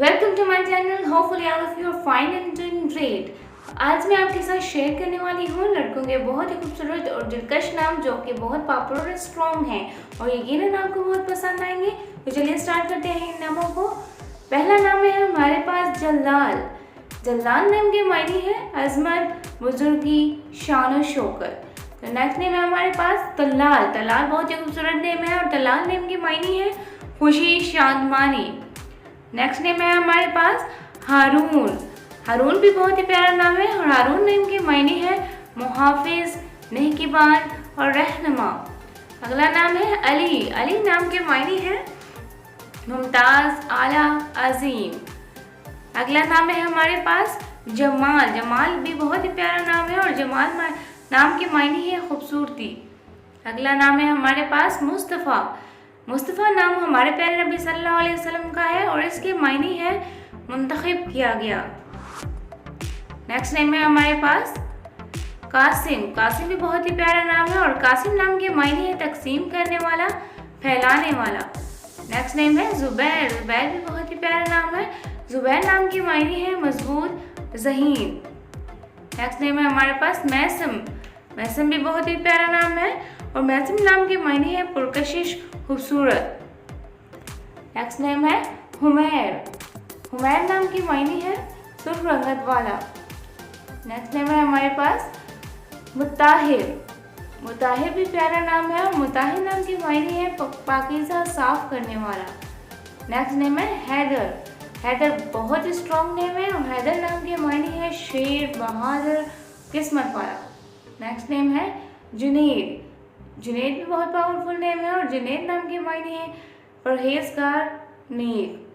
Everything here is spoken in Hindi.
Welcome to my channel. Hopefully all of you are fine and doing great. आज मैं आपके साथ शेयर करने वाली हूँ लड़कों के बहुत ही खूबसूरत और दिलकश नाम जो कि बहुत पॉपुलर और स्ट्रॉन्ग हैं और यकीनन आपको बहुत पसंद आएंगे। तो चलिए स्टार्ट करते हैं इन नामों को। पहला नाम है हमारे पास जलाल। जलाल नाम के मायने है अजमत, बुजुर्गी, शान और शौकत। तो नेक्स्ट नेम है हमारे पास तलाल। तलाल बहुत ही खूबसूरत नेम है और तलाल नेम के मायने है खुशी, शादमानी। नेक्स्ट नेम है हमारे पास हारून। हारून भी बहुत ही प्यारा नाम है और हारून नेम के मायने है मुहाफिज, नेहकीबान और रहनुमा। अगला नाम है अली। अली नाम के मायने है मुमताज, आला, अजीम। अगला नाम है हमारे पास जमाल। जमाल भी बहुत ही प्यारा नाम है और जमाल नाम के मायने है खूबसूरती। अगला नाम है हमारे पास मुस्तफ़ा। मुस्तफ़ा नाम हमारे प्यारे नबी सल्लल्लाहु अलैहि वसल्लम का है और इसके मायने है मुंतखब किया गया। नेक्स्ट नेम है हमारे पास कासिम। कासिम भी बहुत ही प्यारा नाम है और कासिम नाम के मायने है तकसीम करने वाला, फैलाने वाला। नेक्स्ट नेम है जुबैर। जुबैर भी बहुत ही प्यारा नाम है। जुबैर नाम के मायने है मजबूत, ज़हीन। नेक्स्ट नेम है हमारे पास मैसम। मैसम भी बहुत ही प्यारा नाम है और मैसम नाम के मायने है पुरकशिश, खूबसूरत। नेक्स्ट नेम है हुमैर। हुमैर नाम की मायने है सुर्ख रंगत वाला। नेक्स्ट नेम है हमारे पास मुताहिर। मुताहिर भी प्यारा नाम है और मुताहिर नाम की मायने है पाकीज़ा, साफ करने वाला। नेक्स्ट नेम है हैदर। हैदर बहुत ही स्ट्रॉन्ग नेम है और हैदर नाम के मायने है शेर, बहादुर, किस्मत वाला। नेक्स्ट नेम है जुनैद। जुनैद भी बहुत पावरफुल नेम है और जुनैद नाम के मायने है परहेजगार, नेक।